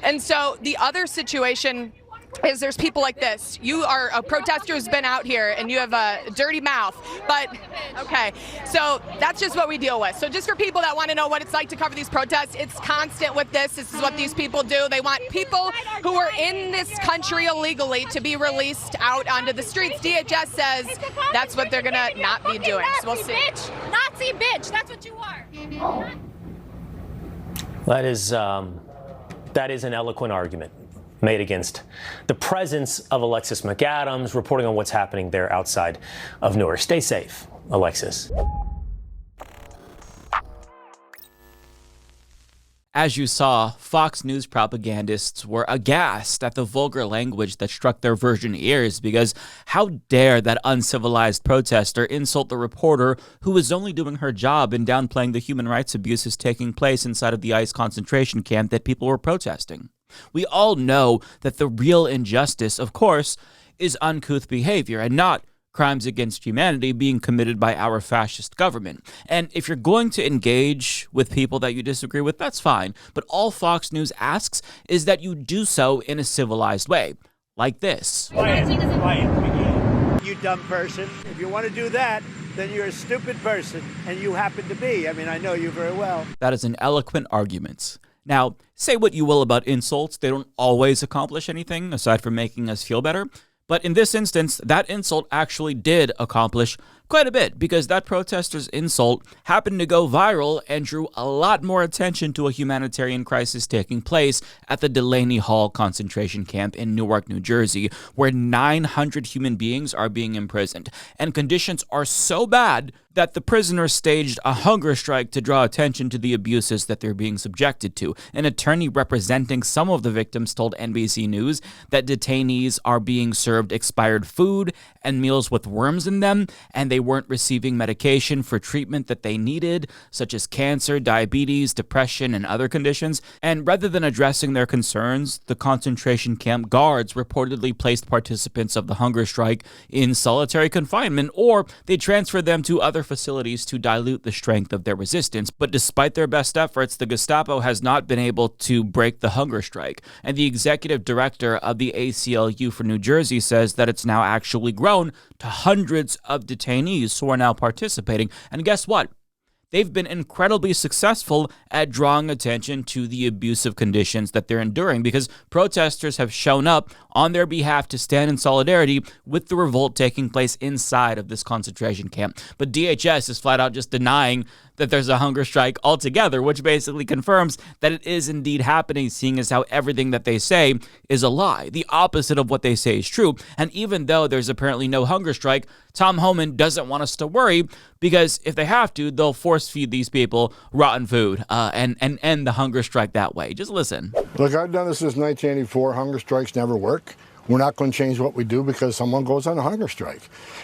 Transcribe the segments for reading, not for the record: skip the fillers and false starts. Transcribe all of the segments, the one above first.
And so the other situation is there's people like this. You are a protester who's been out here and you have a dirty mouth, but okay. So that's just what we deal with. So just for people that want to know what it's like to cover these protests, it's constant with this. This is what these people do. They want people who are in this country illegally to be released out onto the streets. DHS says that's what they're gonna not be doing. So we'll see. Nazi bitch, that's what you are. That is an eloquent argument made against the presence of Alexis McAdams, reporting on what's happening there outside of Newark. Stay safe, Alexis. As you saw, Fox News propagandists were aghast at the vulgar language that struck their virgin ears because how dare that uncivilized protester insult the reporter who was only doing her job in downplaying the human rights abuses taking place inside of the ICE concentration camp that people were protesting. We all know that the real injustice, of course, is uncouth behavior and not crimes against humanity being committed by our fascist government. And if you're going to engage with people that you disagree with, that's fine. But all Fox News asks is that you do so in a civilized way, like this. Quiet, you dumb person. If you want to do that, then you're a stupid person, and you happen to be. I mean, I know you very well. That is an eloquent argument. Now, say what you will about insults, they don't always accomplish anything aside from making us feel better. But in this instance, that insult actually did accomplish quite a bit because that protester's insult happened to go viral and drew a lot more attention to a humanitarian crisis taking place at the Delaney Hall concentration camp in Newark, New Jersey, where 900 human beings are being imprisoned. And conditions are so bad that the prisoners staged a hunger strike to draw attention to the abuses that they're being subjected to. An attorney representing some of the victims told NBC News that detainees are being served expired food and meals with worms in them, and they weren't receiving medication for treatment that they needed, such as cancer, diabetes, depression, and other conditions. And rather than addressing their concerns, the concentration camp guards reportedly placed participants of the hunger strike in solitary confinement, or they transferred them to other facilities to dilute the strength of their resistance. But despite their best efforts, the Gestapo has not been able to break the hunger strike. And the executive director of the ACLU for New Jersey says that it's now actually grown to hundreds of detainees who are now participating. And guess what? They've been incredibly successful at drawing attention to the abusive conditions that they're enduring because protesters have shown up on their behalf to stand in solidarity with the revolt taking place inside of this concentration camp. But DHS is flat out just denying that there's a hunger strike altogether, which basically confirms that it is indeed happening, seeing as how everything that they say is a lie. The opposite of what they say is true. And even though there's apparently no hunger strike, Tom Homan doesn't want us to worry because if they have to, they'll force feed these people rotten food and end the hunger strike that way. Just listen. Look, I've done this since 1984. Hunger strikes never work. We're not going to change what we do because someone goes on a hunger strike.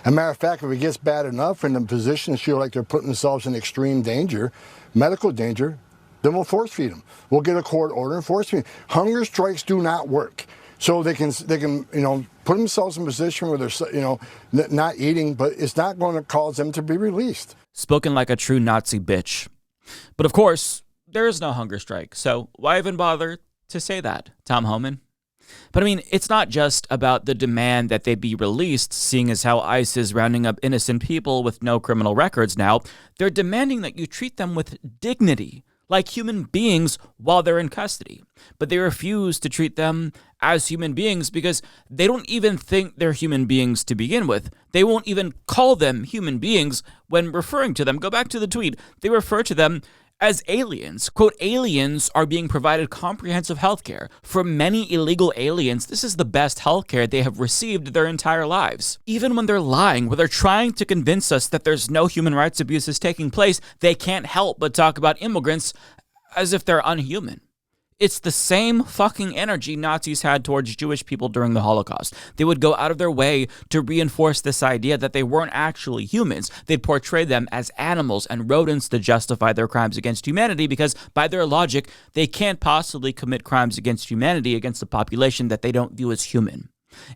As a matter of fact, if it gets bad enough and the physicians feel like they're putting themselves in extreme danger, medical danger, then we'll force feed them. We'll get a court order and force feed them. Hunger strikes do not work. So they can put themselves in a position where they're not eating, but it's not going to cause them to be released. Spoken like a true Nazi bitch. But of course, there is no hunger strike. So why even bother to say that, Tom Homan? But I mean, it's not just about the demand that they be released, seeing as how ICE is rounding up innocent people with no criminal records now. They're demanding that you treat them with dignity, like human beings while they're in custody. But they refuse to treat them as human beings because they don't even think they're human beings to begin with. They won't even call them human beings when referring to them. Go back to the tweet. They refer to them as aliens. Quote, aliens are being provided comprehensive health care. For many illegal aliens, this is the best health care they have received their entire lives. Even when they're lying, when they're trying to convince us that there's no human rights abuses taking place, they can't help but talk about immigrants as if they're unhuman. It's the same fucking energy Nazis had towards Jewish people during the Holocaust. They would go out of their way to reinforce this idea that they weren't actually humans. They'd portray them as animals and rodents to justify their crimes against humanity because, by their logic, they can't possibly commit crimes against humanity against a population that they don't view as human.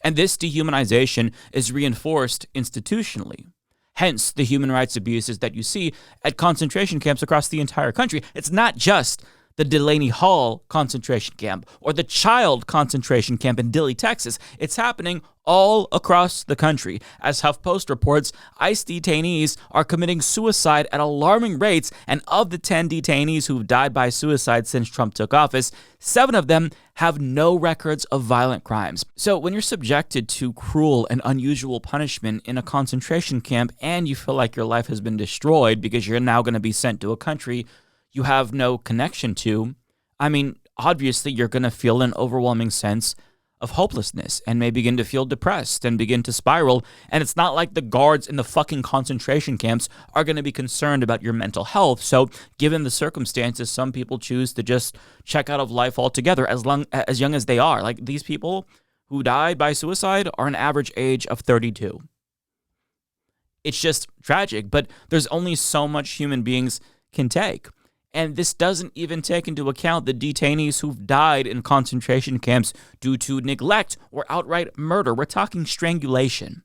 And this dehumanization is reinforced institutionally. Hence, the human rights abuses that you see at concentration camps across the entire country. It's not just the Delaney Hall concentration camp or the child concentration camp in Dilley, Texas. It's happening all across the country. As HuffPost reports, ICE detainees are committing suicide at alarming rates, and of the 10 detainees who've died by suicide since Trump took office, 7 of them have no records of violent crimes. So when you're subjected to cruel and unusual punishment in a concentration camp and you feel like your life has been destroyed because you're now going to be sent to a country you have no connection to, I mean, obviously you're going to feel an overwhelming sense of hopelessness and may begin to feel depressed and begin to spiral. And it's not like the guards in the fucking concentration camps are going to be concerned about your mental health. So given the circumstances, some people choose to just check out of life altogether as young as they are. Like, these people who died by suicide are an average age of 32. It's just tragic, but there's only so much human beings can take. And this doesn't even take into account the detainees who've died in concentration camps due to neglect or outright murder. We're talking strangulation.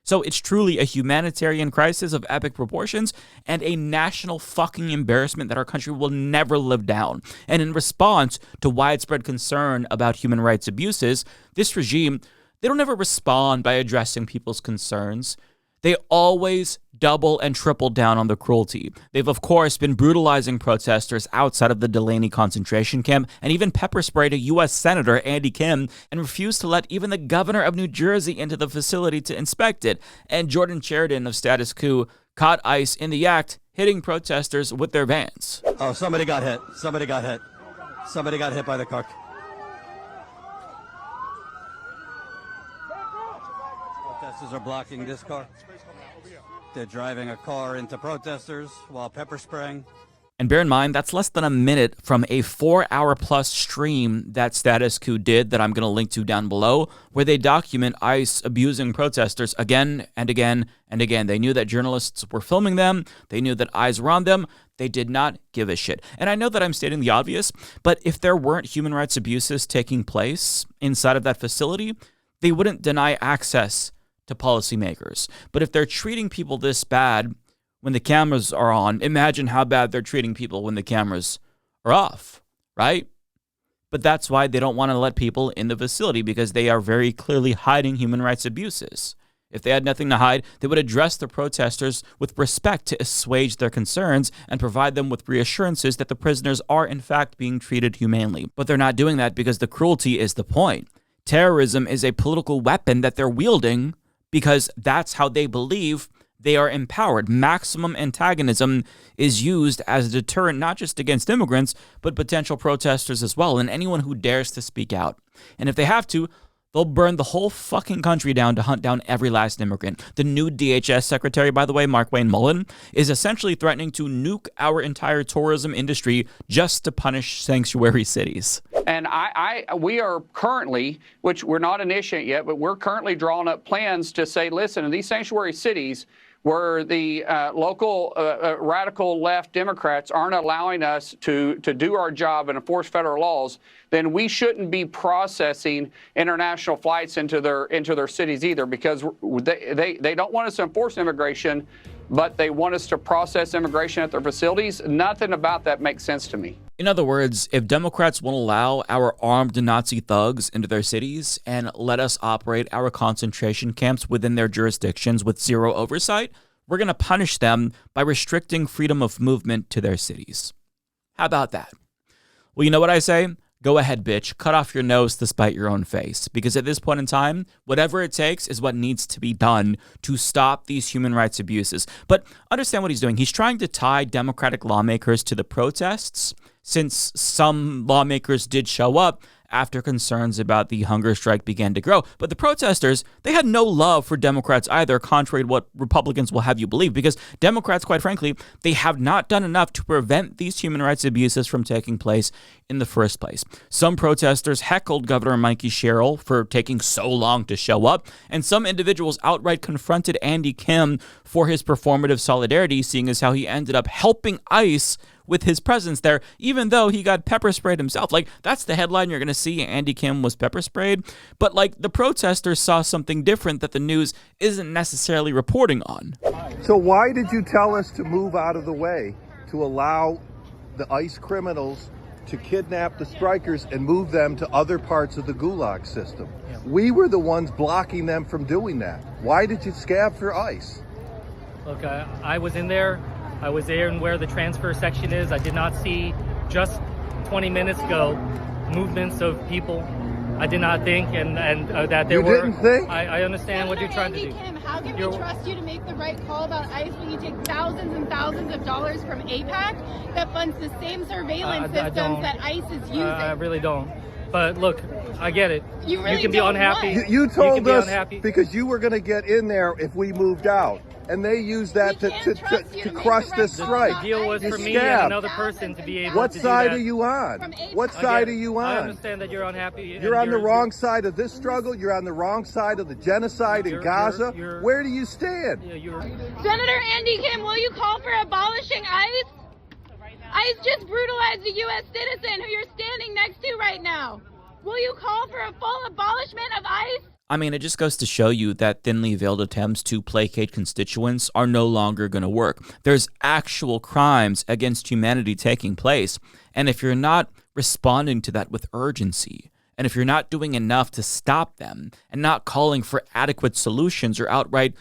So it's truly a humanitarian crisis of epic proportions and a national fucking embarrassment that our country will never live down. And in response to widespread concern about human rights abuses, this regime, they don't ever respond by addressing people's concerns. They always double and triple down on the cruelty. They've, of course, been brutalizing protesters outside of the Delaney concentration camp and even pepper sprayed a U.S. Senator, Andy Kim, and refused to let even the governor of New Jersey into the facility to inspect it. And Jordan Sheridan of Status Quo caught ICE in the act, hitting protesters with their vans. Oh, somebody got hit. Somebody got hit. Somebody got hit by the car. Protesters are blocking this car. They're driving a car into protesters while pepper spraying. And bear in mind, that's less than a minute from a 4-hour-plus stream that Status Quo did that I'm going to link to down below, where they document ICE abusing protesters again and again and again. They knew that journalists were filming them. They knew that eyes were on them. They did not give a shit. And I know that I'm stating the obvious, but if there weren't human rights abuses taking place inside of that facility, they wouldn't deny access to policymakers. But if they're treating people this bad when the cameras are on, imagine how bad they're treating people when the cameras are off, right? But that's why they don't want to let people in the facility, because they are very clearly hiding human rights abuses. If they had nothing to hide, they would address the protesters with respect to assuage their concerns and provide them with reassurances that the prisoners are in fact being treated humanely. But they're not doing that because the cruelty is the point. Terrorism is a political weapon that they're wielding because that's how they believe they are empowered. Maximum antagonism is used as a deterrent not just against immigrants, but potential protesters as well, and anyone who dares to speak out. And if they have to, they'll burn the whole fucking country down to hunt down every last immigrant. The new DHS secretary, by the way, Mark Wayne Mullen, is essentially threatening to nuke our entire tourism industry just to punish sanctuary cities. And we are currently, which we're not initiating yet, but we're currently drawing up plans to say, listen, in these sanctuary cities where the local radical left Democrats aren't allowing us to do our job and enforce federal laws, then we shouldn't be processing international flights into their cities either, because they don't want us to enforce immigration, but they want us to process immigration at their facilities. Nothing about that makes sense to me. In other words, if Democrats won't allow our armed Nazi thugs into their cities and let us operate our concentration camps within their jurisdictions with zero oversight, we're going to punish them by restricting freedom of movement to their cities. How about that? Well, you know what I say? Go ahead, bitch. Cut off your nose to spite your own face. Because at this point in time, whatever it takes is what needs to be done to stop these human rights abuses. But understand what he's doing. He's trying to tie Democratic lawmakers to the protests, since some lawmakers did show up after concerns about the hunger strike began to grow. But the protesters, they had no love for Democrats either, contrary to what Republicans will have you believe, because Democrats, quite frankly, they have not done enough to prevent these human rights abuses from taking place in the first place. Some protesters heckled Governor Mikey Sherrill for taking so long to show up, and some individuals outright confronted Andy Kim for his performative solidarity, seeing as how he ended up helping ICE with his presence there, even though he got pepper sprayed himself. Like, that's the headline you're going to see. Andy Kim was pepper sprayed. But, like, the protesters saw something different that the news isn't necessarily reporting on. So why did you tell us to move out of the way to allow the ICE criminals to kidnap the strikers and move them to other parts of the Gulag system. We were the ones blocking them from doing that. Why did you scab for ICE? Look, I was in there. I was there and where the transfer section is. I did not see, just 20 minutes ago, movements of people. I did not think that there were. You didn't think? I understand what you're trying to do. Kim, how can we trust you to make the right call about ICE when you take thousands and thousands of dollars from AIPAC that funds the same surveillance systems that ICE is using? I really don't. But look, I get it. You really can be unhappy. You told us unhappy. because you were going to get in there if we moved out. And they used that to crush this strike. The deal was for me and another person to be able to do that. What side are you on? What side are you on? I understand that you're unhappy. You're on the wrong side of this struggle. You're on the wrong side of the genocide in Gaza. Where do you stand? Senator Andy Kim, will you call for abolishing ICE? ICE just brutalized a U.S. citizen who you're standing next to right now. Will you call for a full abolishment of ICE? I mean, it just goes to show you that thinly veiled attempts to placate constituents are no longer going to work. There's actual crimes against humanity taking place. And if you're not responding to that with urgency, and if you're not doing enough to stop them and not calling for adequate solutions or outright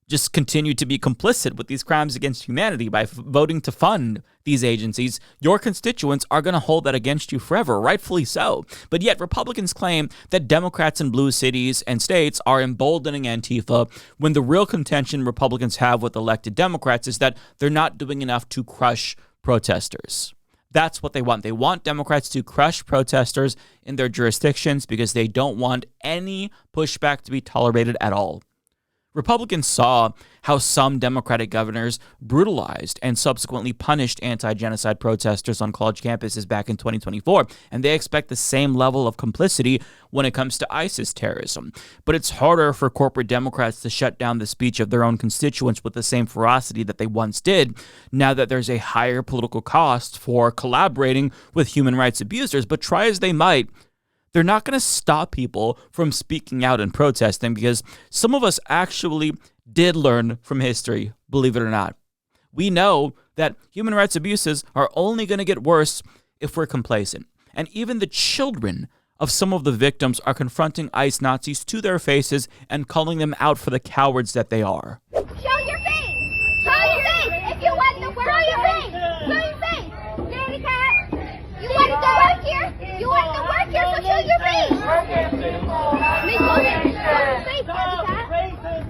just continue to be complicit with these crimes against humanity by voting to fund these agencies, your constituents are going to hold that against you forever, rightfully so. But yet Republicans claim that Democrats in blue cities and states are emboldening Antifa when the real contention Republicans have with elected Democrats is that they're not doing enough to crush protesters. That's what they want. They want Democrats to crush protesters in their jurisdictions because they don't want any pushback to be tolerated at all. Republicans saw how some Democratic governors brutalized and subsequently punished anti-genocide protesters on college campuses back in 2024, and they expect the same level of complicity when it comes to ISIS terrorism. But it's harder for corporate Democrats to shut down the speech of their own constituents with the same ferocity that they once did, now that there's a higher political cost for collaborating with human rights abusers. But try as they might, they're not going to stop people from speaking out and protesting because some of us actually did learn from history, believe it or not. We know that human rights abuses are only going to get worse if we're complacent. And even the children of some of the victims are confronting ICE Nazis to their faces and calling them out for the cowards that they are. Show your face! Show your face! If you want the work, show your face! Show your face! Danny Cat! You want to work here? You want to work here, so show your face! Miss Logan, show your face, Danny Cat!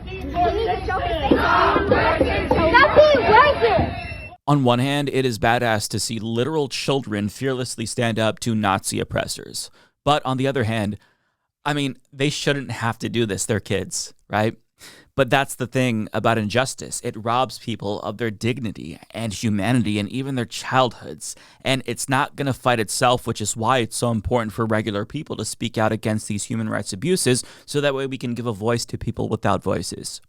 You need to show his face. Stop being working! On one hand, it is badass to see literal children fearlessly stand up to Nazi oppressors. But on the other hand, I mean, they shouldn't have to do this. They're kids, right? But that's the thing about injustice. It robs people of their dignity and humanity and even their childhoods. And it's not going to fight itself, which is why it's so important for regular people to speak out against these human rights abuses so that way we can give a voice to people without voices.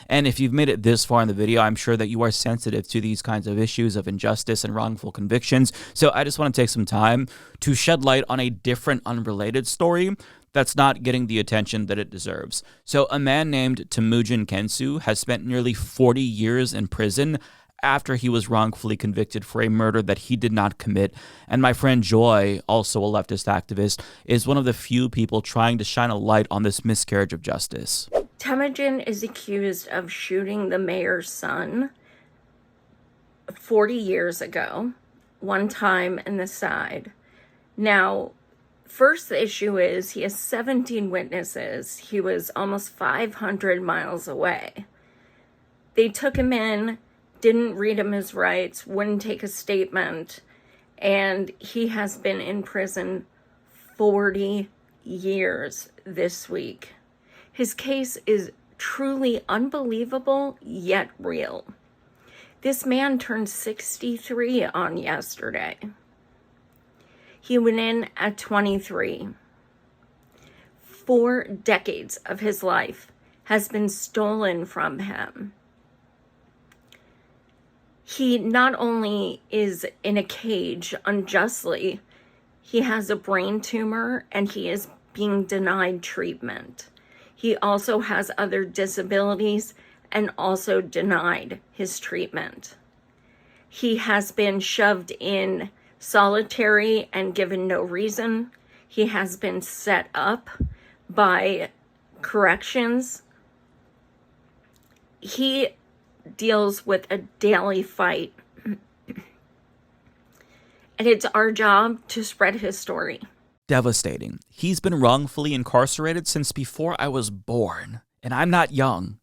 And if you've made it this far in the video, I'm sure that you are sensitive to these kinds of issues of injustice and wrongful convictions. So I just want to take some time to shed light on a different, unrelated story that's not getting the attention that it deserves. So a man named Temujin Kensu has spent nearly 40 years in prison after he was wrongfully convicted for a murder that he did not commit. And my friend Joy, also a leftist activist, is one of the few people trying to shine a light on this miscarriage of justice. Temujin is accused of shooting the mayor's son 40 years ago, one time in the side. Now, first, the issue is he has 17 witnesses. He was almost 500 miles away. They took him in, didn't read him his rights, wouldn't take a statement, and he has been in prison 40 years this week. His case is truly unbelievable, yet real. This man turned 63 on yesterday. He went in at 23. 4 decades of his life has been stolen from him. He not only is in a cage unjustly, he has a brain tumor and he is being denied treatment. He also has other disabilities and also denied his treatment. He has been shoved in solitary and given no reason. He has been set up by corrections. He deals with a daily fight. And it's our job to spread his story. Devastating. He's been wrongfully incarcerated since before I was born, and I'm not young.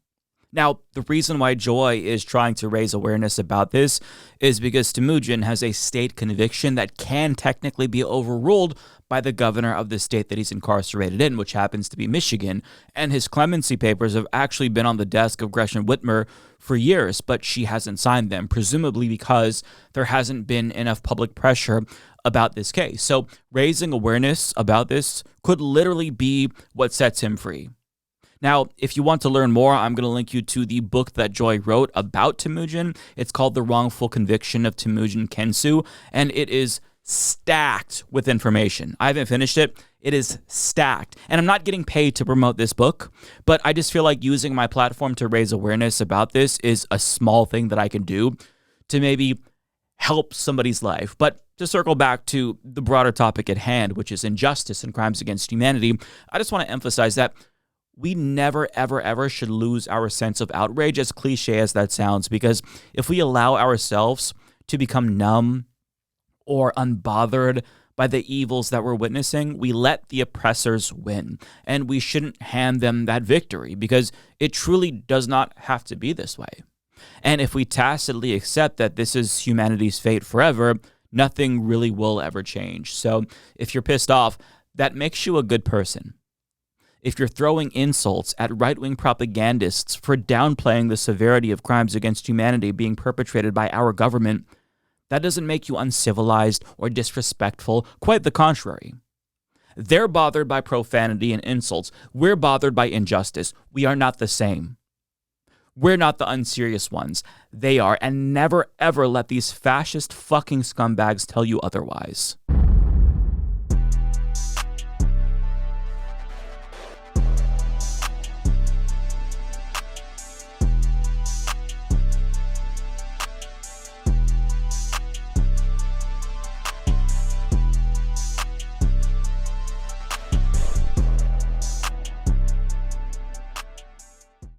Now, the reason why Joy is trying to raise awareness about this is because Temujin has a state conviction that can technically be overruled by the governor of the state that he's incarcerated in, which happens to be Michigan, and his clemency papers have actually been on the desk of Gretchen Whitmer for years, but she hasn't signed them, presumably because there hasn't been enough public pressure about this case. So raising awareness about this could literally be what sets him free. Now, if you want to learn more, I'm going to link you to the book that Joy wrote about Temujin. It's called The Wrongful Conviction of Temujin Kensu, and it is stacked with information. I haven't finished it. It is stacked. And I'm not getting paid to promote this book, but I just feel like using my platform to raise awareness about this is a small thing that I can do to maybe help somebody's life. But to circle back to the broader topic at hand, which is injustice and crimes against humanity, I just want to emphasize that we never, ever, ever should lose our sense of outrage, as cliche as that sounds, because if we allow ourselves to become numb or unbothered by the evils that we're witnessing, we let the oppressors win. And we shouldn't hand them that victory, because it truly does not have to be this way. And if we tacitly accept that this is humanity's fate forever, nothing really will ever change. So if you're pissed off, that makes you a good person. If you're throwing insults at right-wing propagandists for downplaying the severity of crimes against humanity being perpetrated by our government, that doesn't make you uncivilized or disrespectful. Quite the contrary. They're bothered by profanity and insults. We're bothered by injustice. We are not the same. We're not the unserious ones. They are, and never ever let these fascist fucking scumbags tell you otherwise.